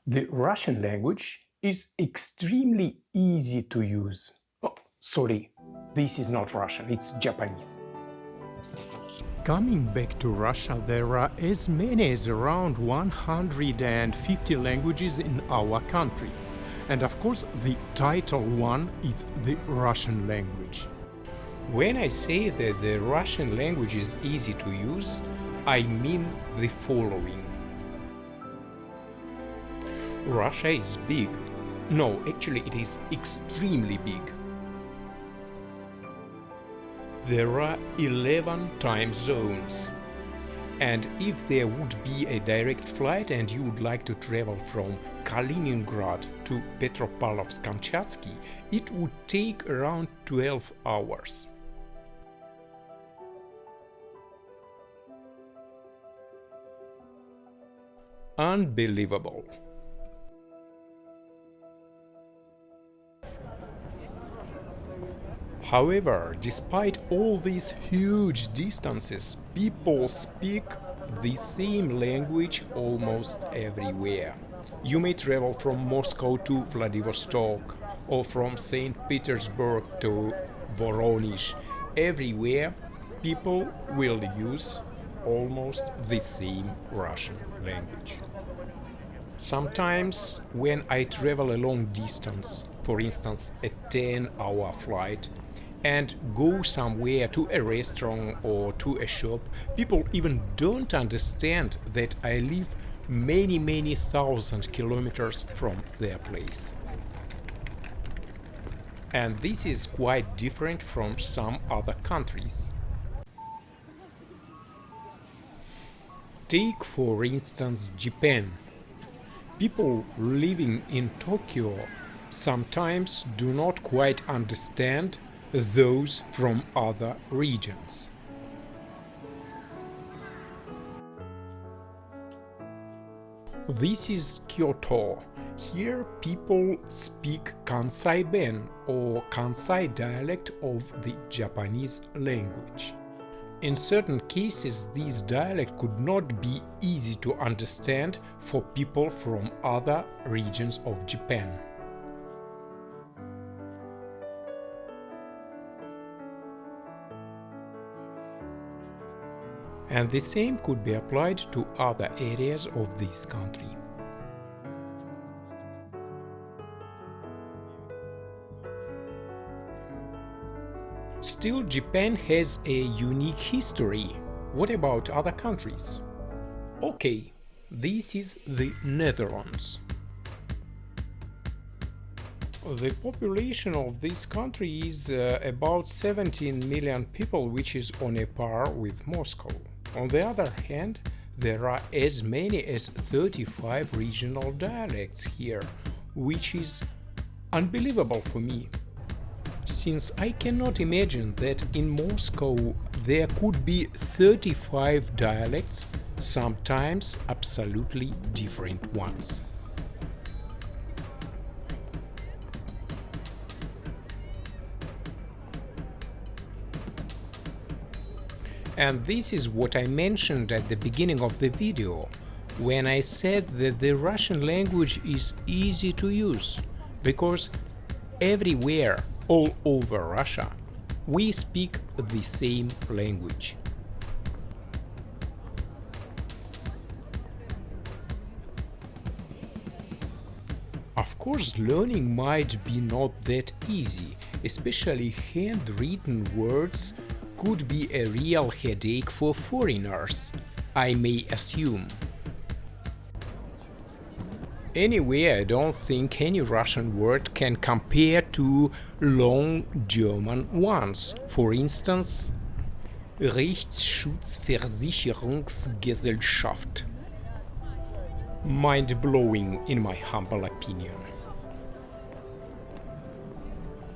The Russian language is extremely easy to use. Oh, sorry, this is not Russian, it's Japanese. Coming back to Russia, there are as many as around 150 languages in our country. And of course, the title one is the Russian language. When I say that the Russian language is easy to use, I mean the following. Russia is big. No, actually it is extremely big. There are 11 time zones. And if there would be a direct flight and you would like to travel from Kaliningrad to Petropavlovsk-Kamchatsky, it would take around 12 hours. Unbelievable. However, despite all these huge distances, people speak the same language almost everywhere. You may travel from Moscow to Vladivostok or from St. Petersburg to Voronezh. Everywhere, people will use almost the same Russian language. Sometimes, when I travel a long distance, for instance a 10-hour flight, and go somewhere to a restaurant or to a shop, people even don't understand that I live many thousand kilometers from their place. And this is quite different from some other countries. Take for instance Japan. People living in Tokyo sometimes do not quite understand those from other regions. This is Kyoto. Here people speak Kansai Ben or Kansai dialect of the Japanese language. In certain cases, this dialect could not be easy to understand for people from other regions of Japan. And the same could be applied to other areas of this country. Still, Japan has a unique history. What about other countries? Okay, this is the Netherlands. The population of this country is about 17 million people, which is on a par with Moscow. On the other hand, there are as many as 35 regional dialects here, which is unbelievable for me, since I cannot imagine that in Moscow there could be 35 dialects, sometimes absolutely different ones. And this is what I mentioned at the beginning of the video, when I said that the Russian language is easy to use, because everywhere, all over Russia, we speak the same language. Of course, learning might be not that easy, especially handwritten words could be a real headache for foreigners, I may assume. Anyway, I don't think any Russian word can compare to long German ones. For instance, Rechtsschutzversicherungsgesellschaft. Mind-blowing in my humble opinion.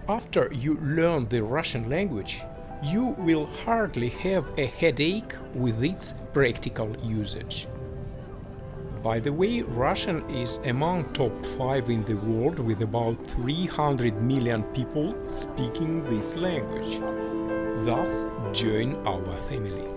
After you learn the Russian language, you will hardly have a headache with its practical usage. By the way, Russian is among top 5 in the world, with about 300 million people speaking this language. Thus, join our family.